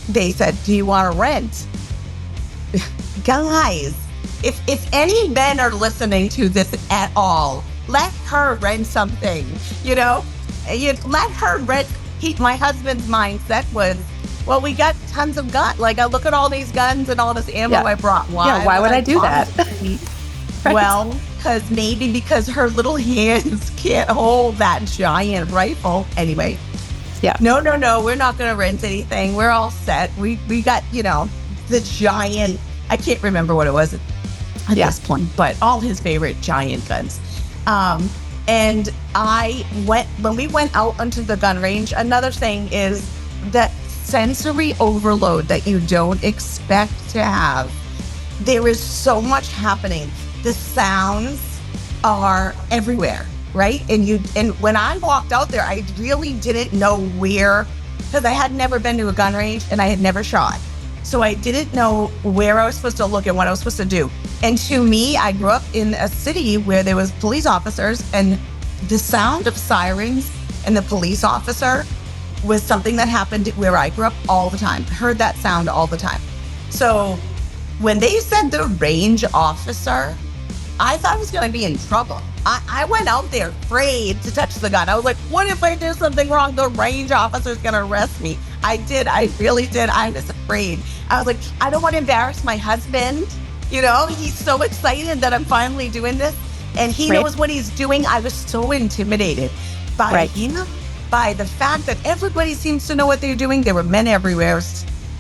they said, do you want to rent? Guys, if any men are listening to this at all, let her rent something, you know? Let her rent. My husband's mindset was, well, we got tons of guns. Like, I look at all these guns and all this ammo I brought. Why would I do that? Right. Well, because her little hands can't hold that giant rifle. Anyway. Yeah. No, we're not going to rent anything. We're all set. We got, the giant, I can't remember what it was at this point, but all his favorite giant guns. And when we went out onto the gun range, another thing is that sensory overload that you don't expect to have. There is so much happening. The sounds are everywhere, right? And when I walked out there, I really didn't know where, because I had never been to a gun range and I had never shot. So I didn't know where I was supposed to look and what I was supposed to do. And to me, I grew up in a city where there was police officers, and the sound of sirens and the police officer was something that happened where I grew up all the time. I heard that sound all the time. So when they said the range officer, I thought I was going to be in trouble. I went out there afraid to touch the gun. I was like, what if I do something wrong? The range officer's going to arrest me. I did. I really did. I was afraid. I was like, I don't want to embarrass my husband. He's so excited that I'm finally doing this. And he knows what he's doing. I was so intimidated by him, by the fact that everybody seems to know what they're doing. There were men everywhere.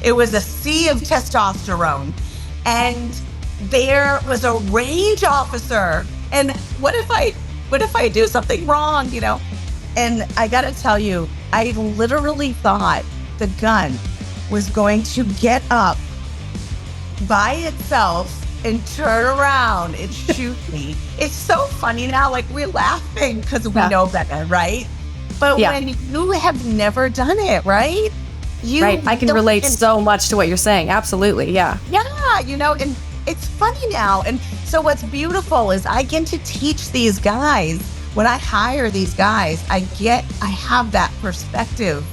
It was a sea of testosterone. And there was a range officer. And what if I do something wrong, And I got to tell you, I literally thought the gun was going to get up by itself and turn around and shoot me. It's so funny now, like we're laughing because we know better, right? But when you have never done it, right? I can relate so much to what you're saying. Absolutely, yeah. Yeah, and it's funny now. And so what's beautiful is I get to teach these guys. When I hire these guys, I have that perspective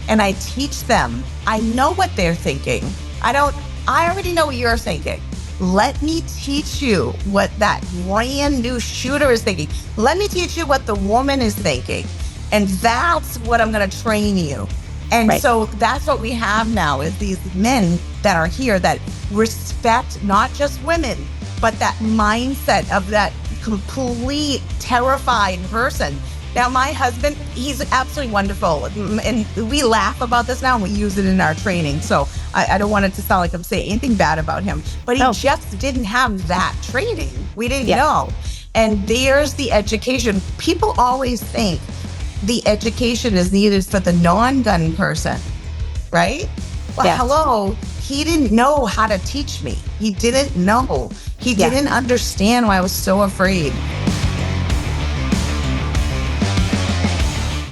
and I teach them. I know what they're thinking. I already know what you're thinking. Let me teach you what that brand new shooter is thinking. Let me teach you what the woman is thinking. And that's what I'm going to train you. And so that's what we have now is these men that are here that respect not just women, but that mindset of that complete terrified person. Now, my husband, he's absolutely wonderful. And we laugh about this now and we use it in our training. So I don't want it to sound like I'm saying anything bad about him, but he just didn't have that training. We didn't know. And there's the education. People always think the education is needed for the non-gun person, right? Well, hello, he didn't know how to teach me. He didn't know. He didn't understand why I was so afraid.